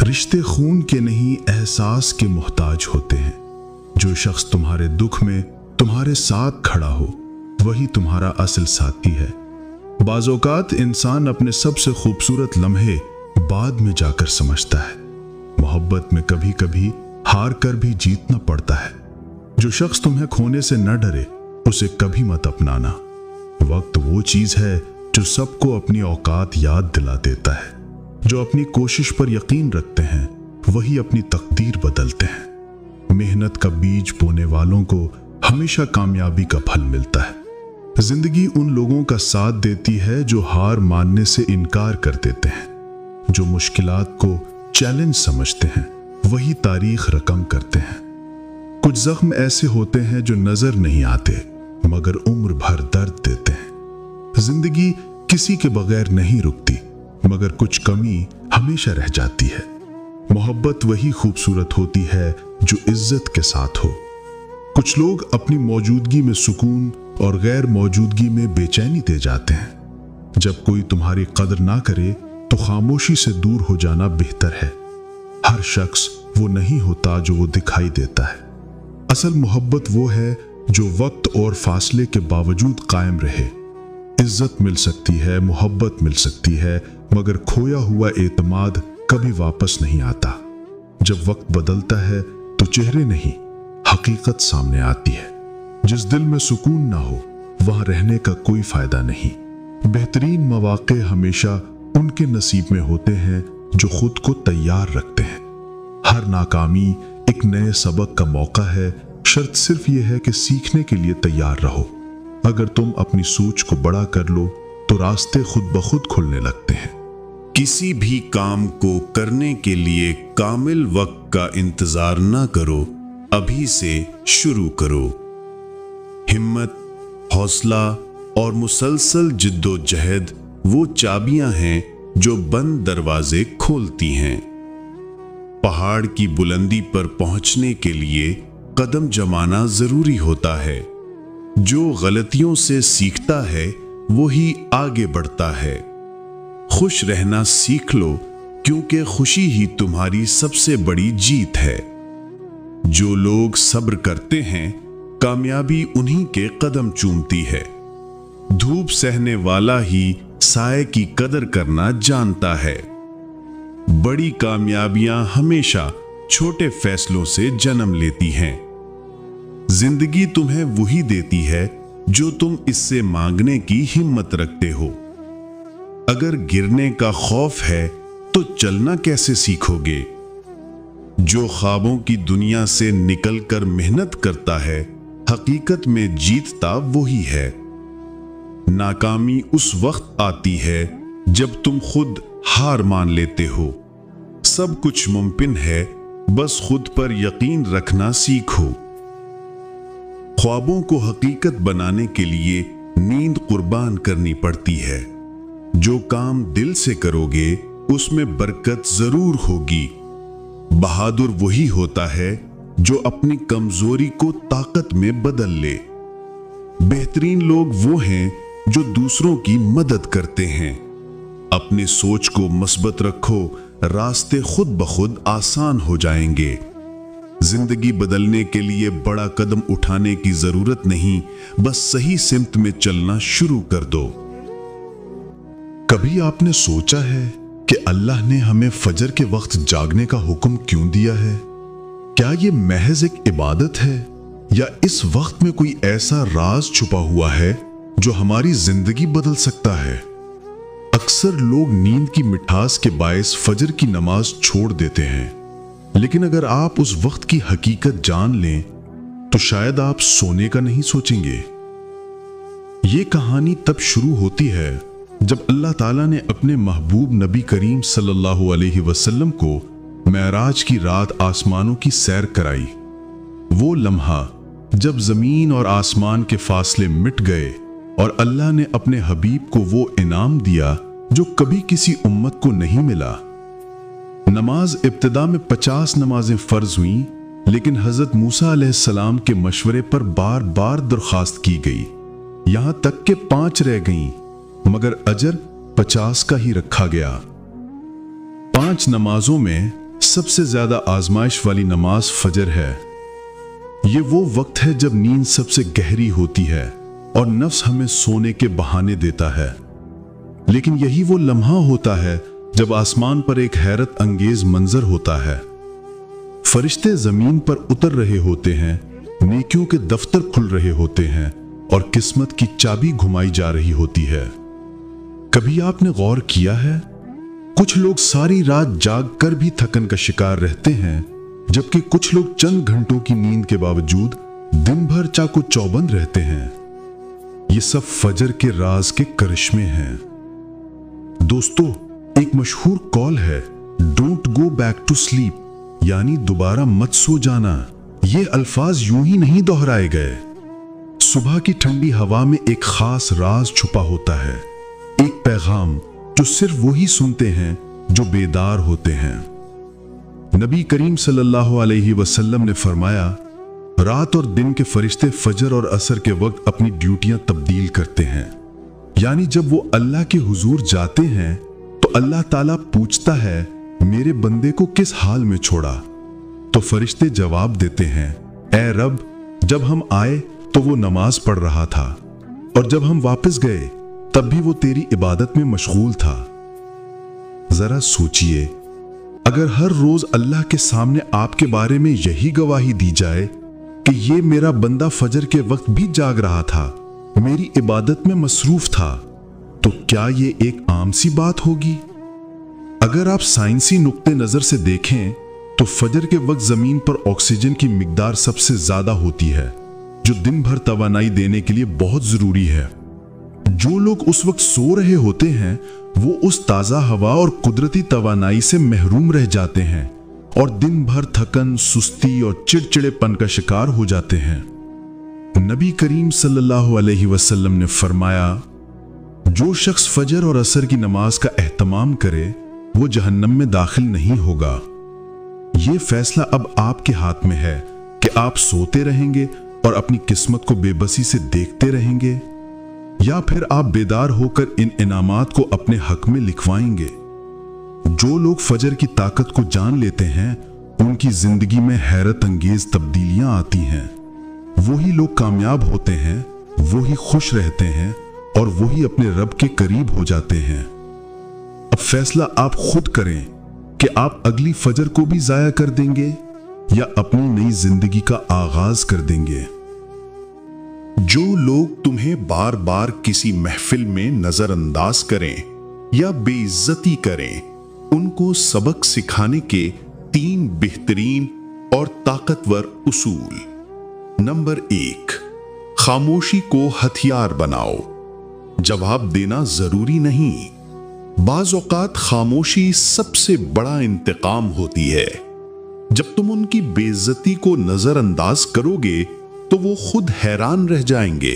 رشتے خون کے نہیں احساس کے محتاج ہوتے ہیں۔ جو شخص تمہارے دکھ میں تمہارے ساتھ کھڑا ہو وہی تمہارا اصل ساتھی ہے۔ بعض اوقات انسان اپنے سب سے خوبصورت لمحے بعد میں جا کر سمجھتا ہے۔ محبت میں کبھی کبھی ہار کر بھی جیتنا پڑتا ہے۔ جو شخص تمہیں کھونے سے نہ ڈرے اسے کبھی مت اپنانا۔ وقت وہ چیز ہے جو سب کو اپنی اوقات یاد دلا دیتا ہے۔ جو اپنی کوشش پر یقین رکھتے ہیں وہی اپنی تقدیر بدلتے ہیں۔ محنت کا بیج بونے والوں کو ہمیشہ کامیابی کا پھل ملتا ہے۔ زندگی ان لوگوں کا ساتھ دیتی ہے جو ہار ماننے سے انکار کر دیتے ہیں۔ جو مشکلات کو چیلنج سمجھتے ہیں وہی تاریخ رقم کرتے ہیں۔ کچھ زخم ایسے ہوتے ہیں جو نظر نہیں آتے مگر عمر بھر درد دیتے ہیں۔ زندگی کسی کے بغیر نہیں رکتی مگر کچھ کمی ہمیشہ رہ جاتی ہے۔ محبت وہی خوبصورت ہوتی ہے جو عزت کے ساتھ ہو۔ کچھ لوگ اپنی موجودگی میں سکون اور غیر موجودگی میں بے چینی دے جاتے ہیں۔ جب کوئی تمہاری قدر نہ کرے تو خاموشی سے دور ہو جانا بہتر ہے۔ ہر شخص وہ نہیں ہوتا جو وہ دکھائی دیتا ہے۔ اصل محبت وہ ہے جو وقت اور فاصلے کے باوجود قائم رہے۔ عزت مل سکتی ہے، محبت مل سکتی ہے، مگر کھویا ہوا اعتماد کبھی واپس نہیں آتا۔ جب وقت بدلتا ہے تو چہرے نہیں، حقیقت سامنے آتی ہے۔ جس دل میں سکون نہ ہو وہاں رہنے کا کوئی فائدہ نہیں۔ بہترین مواقع ہمیشہ ان کے نصیب میں ہوتے ہیں جو خود کو تیار رکھتے ہیں۔ ہر ناکامی ایک نئے سبق کا موقع ہے، شرط صرف یہ ہے کہ سیکھنے کے لیے تیار رہو۔ اگر تم اپنی سوچ کو بڑا کر لو تو راستے خود بخود کھلنے لگتے ہیں۔ کسی بھی کام کو کرنے کے لیے کامل وقت کا انتظار نہ کرو، ابھی سے شروع کرو۔ ہمت، حوصلہ اور مسلسل جد و جہد وہ چابیاں ہیں جو بند دروازے کھولتی ہیں۔ پہاڑ کی بلندی پر پہنچنے کے لیے قدم جمانا ضروری ہوتا ہے۔ جو غلطیوں سے سیکھتا ہے وہی آگے بڑھتا ہے۔ خوش رہنا سیکھ لو کیونکہ خوشی ہی تمہاری سب سے بڑی جیت ہے۔ جو لوگ صبر کرتے ہیں کامیابی انہی کے قدم چومتی ہے۔ دھوپ سہنے والا ہی سائے کی قدر کرنا جانتا ہے۔ بڑی کامیابیاں ہمیشہ چھوٹے فیصلوں سے جنم لیتی ہیں۔ زندگی تمہیں وہی دیتی ہے جو تم اس سے مانگنے کی ہمت رکھتے ہو۔ اگر گرنے کا خوف ہے تو چلنا کیسے سیکھو گے؟ جو خوابوں کی دنیا سے نکل کر محنت کرتا ہے حقیقت میں جیتتا وہی ہے۔ ناکامی اس وقت آتی ہے جب تم خود ہار مان لیتے ہو۔ سب کچھ ممکن ہے، بس خود پر یقین رکھنا سیکھو۔ خوابوں کو حقیقت بنانے کے لیے نیند قربان کرنی پڑتی ہے۔ جو کام دل سے کرو گے اس میں برکت ضرور ہوگی۔ بہادر وہی ہوتا ہے جو اپنی کمزوری کو طاقت میں بدل لے۔ بہترین لوگ وہ ہیں جو دوسروں کی مدد کرتے ہیں۔ اپنی سوچ کو مثبت رکھو، راستے خود بخود آسان ہو جائیں گے۔ زندگی بدلنے کے لیے بڑا قدم اٹھانے کی ضرورت نہیں، بس صحیح سمت میں چلنا شروع کر دو۔ کبھی آپ نے سوچا ہے کہ اللہ نے ہمیں فجر کے وقت جاگنے کا حکم کیوں دیا ہے؟ کیا یہ محض ایک عبادت ہے یا اس وقت میں کوئی ایسا راز چھپا ہوا ہے جو ہماری زندگی بدل سکتا ہے؟ اکثر لوگ نیند کی مٹھاس کے باعث فجر کی نماز چھوڑ دیتے ہیں، لیکن اگر آپ اس وقت کی حقیقت جان لیں تو شاید آپ سونے کا نہیں سوچیں گے۔ یہ کہانی تب شروع ہوتی ہے جب اللہ تعالیٰ نے اپنے محبوب نبی کریم صلی اللہ علیہ وسلم کو معراج کی رات آسمانوں کی سیر کرائی۔ وہ لمحہ جب زمین اور آسمان کے فاصلے مٹ گئے اور اللہ نے اپنے حبیب کو وہ انعام دیا جو کبھی کسی امت کو نہیں ملا۔ نماز ابتدا میں 50 نمازیں فرض ہوئیں، لیکن حضرت موسیٰ علیہ السلام کے مشورے پر بار بار درخواست کی گئی، یہاں تک کہ 5 رہ گئیں، مگر اجر 50 کا ہی رکھا گیا۔ 5 نمازوں میں सबसे ज्यादा आजमाइश वाली नमाज फजर है। ये वो वक्त है जब नींद सबसे गहरी होती है और नफ्स हमें सोने के बहाने देता है, लेकिन यही वो लम्हा होता है जब आसमान पर एक हैरत अंगेज मंजर होता है। फरिश्ते जमीन पर उतर रहे होते हैं, नेकियों के दफ्तर खुल रहे होते हैं और किस्मत की चाबी घुमाई जा रही होती है। कभी आपने गौर किया है, कुछ लोग सारी रात जाग कर भी थकन का शिकार रहते हैं, जबकि कुछ लोग चंद घंटों की नींद के बावजूद दिन भर चाको चौबंद रहते हैं। ये सब फजर के राज के करिश्मे हैं। दोस्तों, एक मशहूर कॉल है, don't go back to sleep, यानी दोबारा मत सो जाना। ये अल्फाज यूं ही नहीं दोहराए गए। सुबह की ठंडी हवा में एक खास राज छुपा होता है, एक पैगाम जो सिर्फ वही सुनते हैं जो बेदार होते हैं। नबी करीम सल्लल्लाहु अलैहि वसल्लम ने फरमाया, रात और दिन के फरिश्ते फजर और असर के वक्त अपनी ड्यूटियां तब्दील करते हैं। यानी जब वो अल्लाह के हुजूर जाते हैं तो अल्लाह ताला पूछता है, मेरे बंदे को किस हाल में छोड़ा? तो फरिश्ते जवाब देते हैं, ए रब, जब हम आए तो वो नमाज पढ़ रहा था और जब हम वापस गए तब भी वो तेरी इबादत में मशगूल था। जरा सोचिए, अगर हर रोज अल्लाह के सामने आपके बारे में यही गवाही दी जाए कि ये मेरा बंदा फजर के वक्त भी जाग रहा था, मेरी इबादत में मसरूफ था, तो क्या ये एक आम सी बात होगी? अगर आप साइंसी नुक्ते नजर से देखें तो फजर के वक्त जमीन पर ऑक्सीजन की मिकदार सबसे ज्यादा होती है, जो दिन भर तवानाई देने के लिए बहुत जरूरी है। जो लोग उस वक्त सो रहे होते हैं वो उस ताजा हवा और कुदरती तवानाई से महरूम रह जाते हैं और दिन भर थकन, सुस्ती और चिड़चिड़ेपन का शिकार हो जाते हैं। नबी करीम सल्लल्लाहु अलैहि वसल्लम ने फरमाया, जो शख्स फजर और असर की नमाज का एहतमाम करे वो जहन्नम में दाखिल नहीं होगा। ये फैसला अब आपके हाथ में है कि आप सोते रहेंगे और अपनी किस्मत को बेबसी से देखते रहेंगे, या फिर आप बेदार होकर इन इनामात को अपने हक में लिखवाएंगे। जो लोग फजर की ताकत को जान लेते हैं उनकी जिंदगी में हैरत अंगेज तब्दीलियां आती हैं। वही लोग कामयाब होते हैं, वही खुश रहते हैं और वही अपने रब के करीब हो जाते हैं। अब फैसला आप खुद करें कि आप अगली फजर को भी जाया कर देंगे या अपनी नई जिंदगी का आगाज कर देंगे। जो लोग तुम्हें बार बार किसी महफिल में नजरअंदाज करें या बेइज्जती करें, उनको सबक सिखाने के 3 बेहतरीन और ताकतवर उसूल। नंबर 1, खामोशी को हथियार बनाओ। जवाब देना जरूरी नहीं, बाज औकात खामोशी सबसे बड़ा इंतकाम होती है। जब तुम उनकी बेइज्जती को नजरअंदाज करोगे तो वो खुद हैरान रह जाएंगे।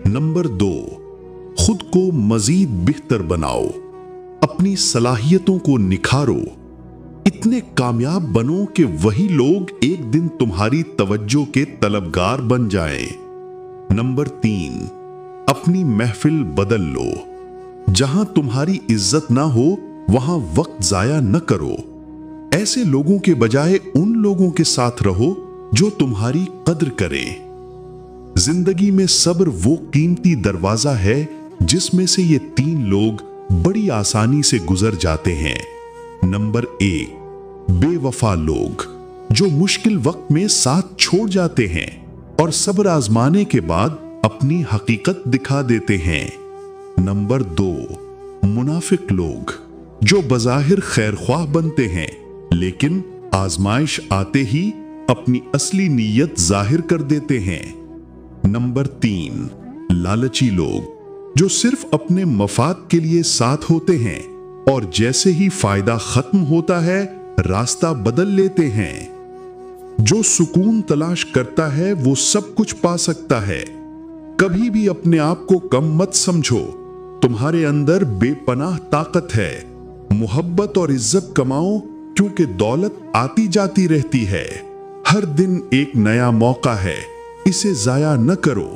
नंबर 2, खुद को मजीद बेहतर बनाओ, अपनी सलाहियतों को निखारो, इतने कामयाब बनो कि वही लोग एक दिन तुम्हारी तवज्जो के तलबगार बन जाएं। नंबर 3, अपनी महफिल बदल लो। जहां तुम्हारी इज्जत ना हो वहां वक्त जाया न करो। ऐसे लोगों के बजाय उन लोगों के साथ रहो जो तुम्हारी कद्र करें। जिंदगी में सब्र वो कीमती दरवाजा है जिसमें से ये 3 लोग बड़ी आसानी से गुजर जाते हैं। नंबर 1, बेवफा लोग जो मुश्किल वक्त में साथ छोड़ जाते हैं और सब्र आजमाने के बाद अपनी हकीकत दिखा देते हैं। नंबर 2, मुनाफिक लोग जो बज़ाहिर खैरख्वाह बनते हैं लेकिन आजमाइश आते ही अपनी असली नीयत जाहिर कर देते हैं। नंबर 3, लालची लोग जो सिर्फ अपने मफाद के लिए साथ होते हैं और जैसे ही फायदा खत्म होता है रास्ता बदल लेते हैं। जो सुकून तलाश करता है वो सब कुछ पा सकता है। कभी भी अपने आप को कम मत समझो, तुम्हारे अंदर बेपनाह ताकत है। मोहब्बत और इज्जत कमाओ क्योंकि दौलत आती जाती रहती है। हर दिन एक नया मौका है, इसे जाया न करो।